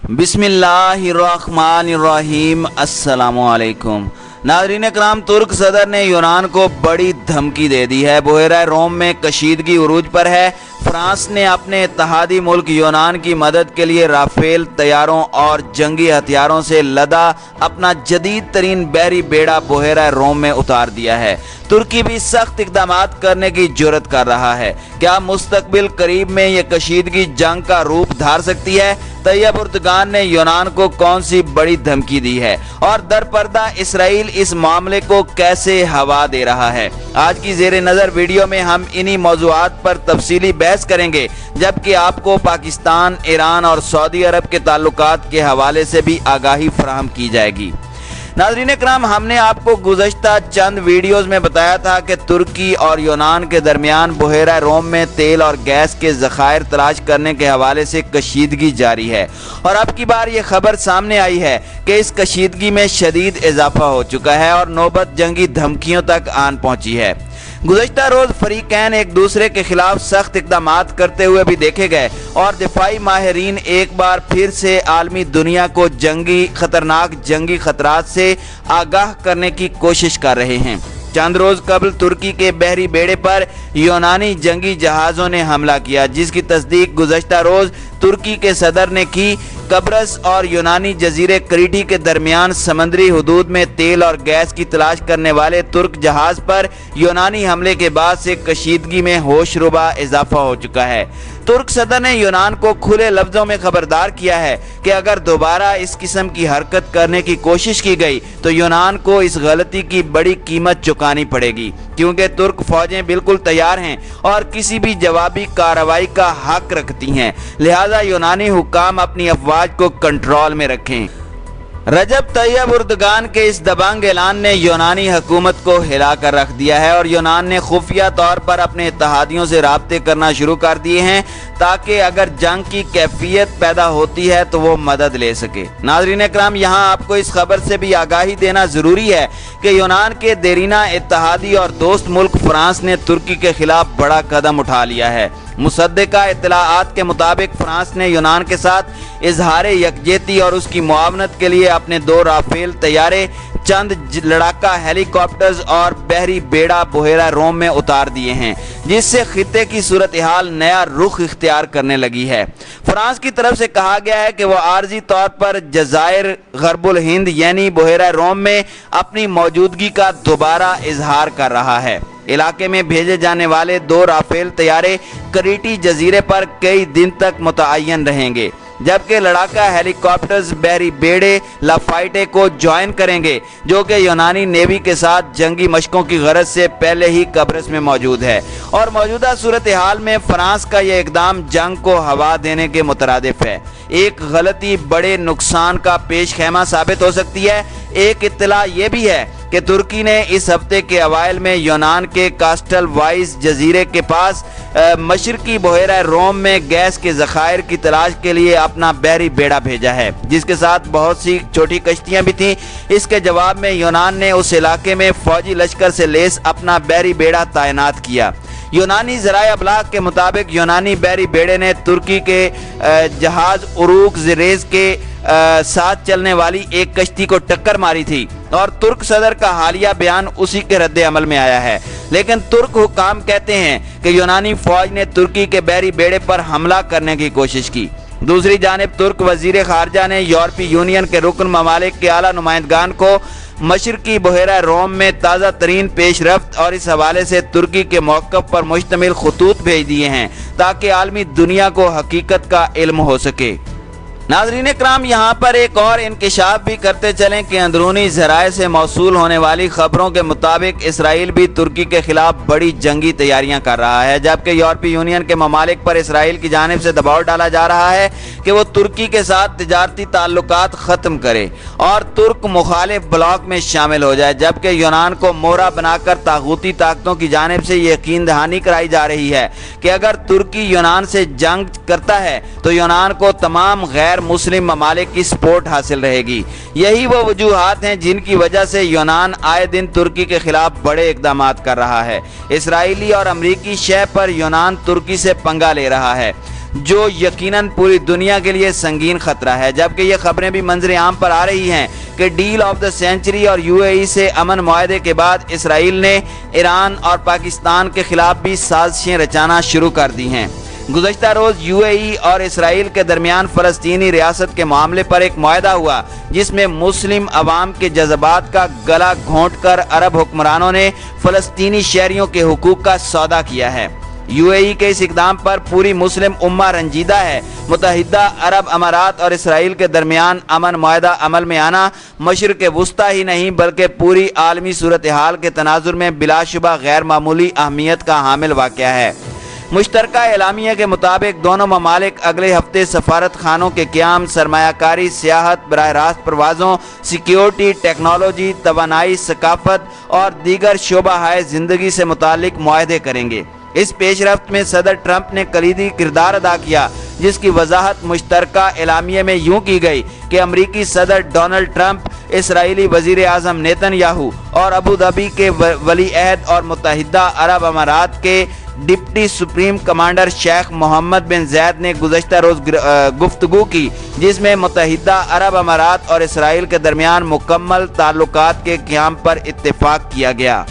बिस्मिल्लाहिर्रहमानिर्रहीम। अस्सलामुअलैकुम। नाज़रीन कराम, तुर्क सदर ने यूनान को बड़ी धमकी दे दी है। बहरा रोम में कशीदगी उरूज पर है। फ्रांस ने अपने इत्तेहादी मुल्क यूनान की मदद के लिए राफेल तैयारों और जंगी हथियारों से लदा अपना जदीद तरीन बहरी बेड़ा बहरा रोम में उतार दिया है। तुर्की भी सख्त इकदाम करने की जुर्रत कर रहा है। क्या मुस्तकबिल करीब में ये कशीदगी जंग का रूप धार सकती है? तैयब उर्दगान ने यूनान को कौन सी बड़ी धमकी दी है और दरपर्दा इसराइल इस मामले को कैसे हवा दे रहा है? आज की ज़ेरे नज़र वीडियो में हम इन्हीं मौज़ूआत पर तफसीली बहस करेंगे, जबकि आपको पाकिस्तान, ईरान और सऊदी अरब के ताल्लुकात के हवाले से भी आगाही फराहम की जाएगी। नाज़रीन कराम, हमने आपको गुज़श्ता चंद वीडियोज़ में बताया था कि तुर्की और यूनान के दरमियान बहरा रोम में तेल और गैस के ज़खायर तलाश करने के हवाले से कशीदगी जारी है और अब की बार ये खबर सामने आई है कि इस कशीदगी में शदीद इजाफा हो चुका है और नौबत जंगी धमकियों तक आन पहुंची है। गुज़श्ता रोज़ फरीकैन एक दूसरे के खिलाफ सख्त इक़दाम करते हुए भी देखे गए और दिफाई माहिरीन एक बार फिर से आलमी दुनिया को खतरनाक जंगी खतरात से आगाह करने की कोशिश कर रहे हैं। चंद रोज कबल तुर्की के बहरी बेड़े पर यूनानी जंगी जहाज़ों ने हमला किया, जिसकी तस्दीक गुज़श्ता रोज तुर्की के सदर ने की। कब्रस और यूनानी जजीरे क्रीटी के दरमियान समंदरी हदूद में तेल और गैस की तलाश करने वाले तुर्क जहाज पर यूनानी हमले के बाद से कशीदगी में होशरुबा इजाफा हो चुका है। तुर्क सदर ने यूनान को खुले लफ्जों में खबरदार किया है कि अगर दोबारा इस किस्म की हरकत करने की कोशिश की गई तो यूनान को इस गलती की बड़ी कीमत चुकानी पड़ेगी, क्योंकि तुर्क फौजें बिल्कुल तैयार हैं और किसी भी जवाबी कार्रवाई का हक रखती हैं। लिहाजा यूनानी हुक्काम अपनी अफवाज को कंट्रोल में रखें। रजब तैयब उर्दगान के इस दबंग ऐलान ने यूनानी हुकूमत को हिला कर रख दिया है और यूनान ने खुफिया तौर पर अपने इत्तेहादियों से राब्ते करना शुरू कर दिए हैं ताकि अगर जंग की कैफियत पैदा होती है तो वो मदद ले सके। नाज़रीन कराम, यहाँ आपको इस खबर से भी आगाही देना ज़रूरी है कि यूनान के देरीना इत्तेहादी और दोस्त मुल्क फ्रांस ने तुर्की के खिलाफ बड़ा कदम उठा लिया है। मुसद्दिका इत्तलाआत के मुताबिक फ्रांस ने यूनान के साथ इजहारे यकजहती और उसकी मुआवनत के लिए अपने 2 राफेल तैयारे, चंद लड़ाका हेलीकॉप्टर्स और बहरी बेड़ा बहरा रोम में उतार दिए हैं, जिससे खित्ते की सूरत हाल नया रुख इख्तियार करने लगी है। फ्रांस की तरफ से कहा गया है कि वह आर्जी तौर पर जज़ायर गरबुल हिंद यानी बहरा रोम में अपनी मौजूदगी का दोबारा इजहार कर रहा है। इलाके में भेजे जाने वाले 2 राफेल तैयारे क्रीटी जजीरे पर कई दिन तक मुतय्यन रहेंगे, जबकि लड़ाका हेलीकॉप्टर्स बहरी बेड़े लाफाइटे को ज्वाइन करेंगे, जो कि यूनानी नेवी के साथ जंगी मशकों की गरज से पहले ही कब्रस में मौजूद है। और मौजूदा सूरत हाल में फ्रांस का यह इकदाम जंग को हवा देने के मुतरादिफ है। एक गलती बड़े नुकसान का पेश खेमा साबित हो सकती है। एक इत्तला ये भी है कि तुर्की ने इस हफ्ते के अवाइल में यूनान के कास्टल वाइस जजीरे के पास मशरकी बहरा रोम में गैस के ज़खायर की तलाश के लिए अपना बहरी बेड़ा भेजा है, जिसके साथ बहुत सी छोटी कश्तियां भी थीं। इसके जवाब में यूनान ने उस इलाके में फौजी लश्कर से लेस अपना बहरी बेड़ा तैनात किया। यूनानी ज़राए अबलाग के मुताबिक यूनानी बहरी बेड़े ने तुर्की के जहाज उरूक ज़रेज़ के साथ चलने वाली एक कश्ती को टक्कर मारी थी और तुर्क सदर का हालिया बयान उसी के रद्द अमल में आया है। लेकिन तुर्क हुक्काम कहते हैं कि यूनानी फौज ने तुर्की के बहरी बेड़े पर हमला करने की कोशिश की। दूसरी जानिब तुर्क वजीर खारजा ने यूरोपीय यूनियन के रुकन ममालिक के आला नुमाइंदगान को मशरकी बहरा रोम में ताज़ा तरीन पेशरफ्त और इस हवाले से तुर्की के मौक़िफ़ पर मुश्तमिल खतूत भेज दिए हैं ताकि आलमी दुनिया को हकीकत का इल्म हो सके। नाज़रीन कराम, यहाँ पर एक और इंकिशाफ भी करते चलें कि अंदरूनी ज़राए से मौसूल होने वाली खबरों के मुताबिक इसराइल भी तुर्की के खिलाफ बड़ी जंगी तैयारियां कर रहा है, जबकि यूरोपीय यूनियन के ममालिक पर इसराइल की जानिब से दबाव डाला जा रहा है कि वो तुर्की के साथ तिजारती ताल्लुकात ख़त्म करे और तुर्क मुखालिफ ब्लॉक में शामिल हो जाए, जबकि यूनान को मोहरा बनाकर तागूती ताकतों की जानिब से यकीन दहानी कराई जा रही है कि अगर तुर्की यूनान से जंग करता है तो यूनान को तमाम गैर मुस्लिम ममालिक की सपोर्ट हासिल रहेगी। यही वो वजूहात हैं जिनकी वजह से यूनान आए दिन तुर्की के खिलाफ बड़े इक़दामात कर रहा है। इसराइली और अमरीकी शह पर यूनान तुर्की से पंगा ले रहा है। जो यकीनन पूरी दुनिया के लिए संगीन खतरा है। जबकि ये खबरें भी मंजर आम पर आ रही हैं कि डील ऑफ द सेंचुरी और यूएई से अमन मुआहदे के बाद इसराइल ने ईरान और पाकिस्तान के खिलाफ भी साजिशें रचाना शुरू कर दी हैं। गुज़श्ता रोज यूएई और इसराइल के दरमियान फ़लस्तीनी रियासत के मामले पर एक मुआहदा हुआ, जिसमें मुस्लिम अवाम के जज्बात का गला घोंटकर अरब हुक्मरानों ने फ़लस्तीनी शहरियों के हुकूक का सौदा किया है। यूएई के इस इक़दाम पर पूरी मुस्लिम उम्मा रंजीदा है। मुत्तहिदा अरब अमारात और इसराइल के दरमियान अमन मुआहदा अमल में आना मशरिक़ वुस्ता ही नहीं बल्कि पूरी आलमी सूरत हाल के तनाजुर में बिलाशुबा गैर मामूली अहमियत का हामिल वाक़या है। मुश्तरका एलामिया के मुताबिक दोनों ममालिक अगले हफ्ते सफारत खानों के क़याम, सरमायाकारी, सियाहत, बराह रास्त परवाज़ों, सिक्योरिटी, टेक्नोलॉजी, तवानाई, सकाफत और दीगर शोबा-ए ज़िंदगी से मुताल्लिक मुआहदे करेंगे। इस पेशरफ्त में सदर ट्रंप ने कलीदी किरदार अदा किया, जिसकी वजाहत मुश्तरका एलामिया में यूँ की गई कि अमरीकी सदर डोनाल्ड ट्रंप, इसराइली वज़ीर आज़म नेतन्याहू और अबू धाबी के वली अहद और मुत्तहिदा अरब अमारात के deputy supreme commander Sheikh Mohammed bin Zayed ने गुज़श्ता रोज़ गुफ्तगू की, जिसमें मुत्तहिदा अरब अमारात और इसराइल के दरमियान मुकम्मल ताल्लुकात के क़याम पर इत्तेफाक किया गया।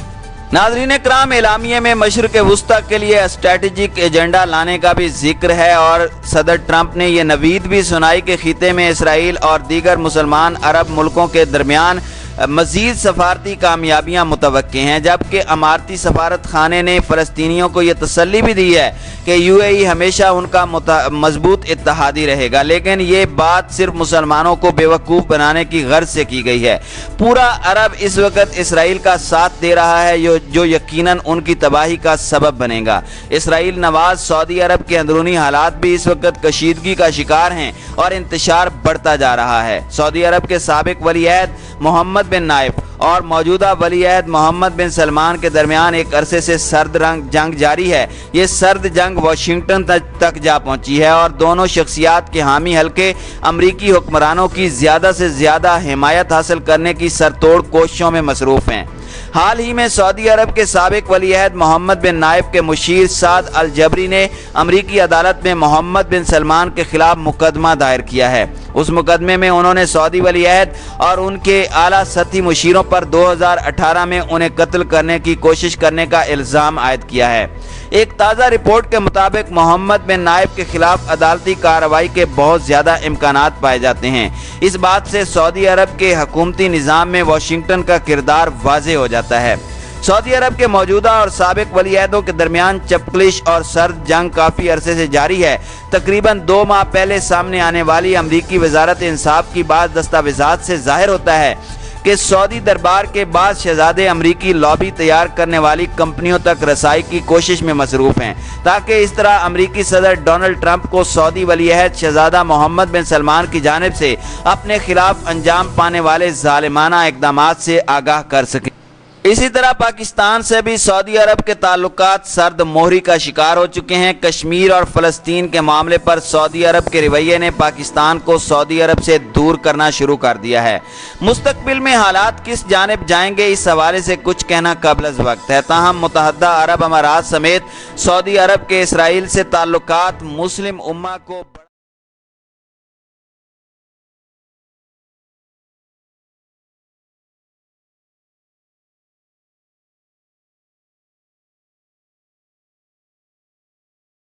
नाज़रीन इकराम, एलामिया में मशरिक़ वुस्ता के लिए स्ट्रेटेजिक एजेंडा लाने का भी जिक्र है और सदर ट्रंप ने यह नवीद भी सुनाई कि खिते में इसराइल और दीगर मुसलमान अरब मुल्कों के दरमियान मज़ीद सफारती कामयाबियाँ मुतवक्के हैं। जबकि अमारती सफारत खाने ने फ़लस्तीनियों को यह तसल्ली भी दी है कि यूएई हमेशा उनका मजबूत इत्तेहादी रहेगा, लेकिन ये बात सिर्फ मुसलमानों को बेवकूफ़ बनाने की गर्ज से की गई है। पूरा अरब इस वक्त इसराइल का साथ दे रहा है, जो यकीनन उनकी तबाही का सबब बनेगा। इसराइल नवाज सऊदी अरब के अंदरूनी हालात भी इस वक्त कशीदगी का शिकार हैं और इंतशार बढ़ता जा रहा है। सऊदी अरब के साबिक वली अहद मोहम्मद बिन नाइफ और मौजूदा वली अहद मोहम्मद बिन सलमान के दरमियान एक अरसे से सर्द जंग जारी है। ये सर्द जंग वाशिंगटन तक जा पहुंची है और दोनों शख्सियात के हामी हल्के अमरीकी हुक्मरानों की ज़्यादा से ज़्यादा हिमायत हासिल करने की सरतोड़ कोशिशों में मसरूफ़ हैं। हाल ही में सऊदी अरब के साबिक वली अहद मोहम्मद बिन नाइफ के मुशीर साद अल जबरी ने अमरीकी अदालत में मोहम्मद बिन सलमान के खिलाफ मुकदमा दायर किया है। उस मुकदमे में उन्होंने सऊदी वली अहद और उनके आला सतही मुशीरों पर 2018 में उन्हें कत्ल करने की कोशिश करने का इल्ज़ाम आयद किया है। एक ताज़ा रिपोर्ट के मुताबिक मोहम्मद बिन नाइफ के खिलाफ अदालती कार्रवाई के बहुत ज़्यादा इम्कानात पाए जाते हैं। इस बात से सऊदी अरब के हुकूमती निज़ाम में वाशिंगटन का किरदार वाज़े हो जाता है। सऊदी अरब के मौजूदा और साबिक वली अहदों के दरमियान चपकलिश और सर्द जंग काफ़ी अरसे से जारी है। तकरीबन 2 माह पहले सामने आने वाली अमरीकी वजारत इंसाफ की बात दस्तावेज़ात से जाहिर होता है कि सऊदी दरबार के बाद शहजादे अमरीकी लॉबी तैयार करने वाली कंपनियों तक रसाई की कोशिश में मसरूफ़ हैं, ताकि इस तरह अमरीकी सदर डोनाल्ड ट्रंप को सऊदी वली अहद शहजादा मोहम्मद बिन सलमान की जानिब से अपने खिलाफ अंजाम पाने वाले जालिमाना इक़दामात से आगाह कर सके। इसी तरह पाकिस्तान से भी सऊदी अरब के ताल्लुकात सर्द मोहरी का शिकार हो चुके हैं। कश्मीर और फ़लस्तीन के मामले पर सऊदी अरब के रवैये ने पाकिस्तान को सऊदी अरब से दूर करना शुरू कर दिया है। मुस्तकबिल में हालात किस जानिब जाएंगे, इस हवाले से कुछ कहना क़ब्ल वक्त है। ताहम मुत्तहिदा अरब अमारात समेत सऊदी अरब के इसराइल से ताल्लुकात मुस्लिम उम्मा को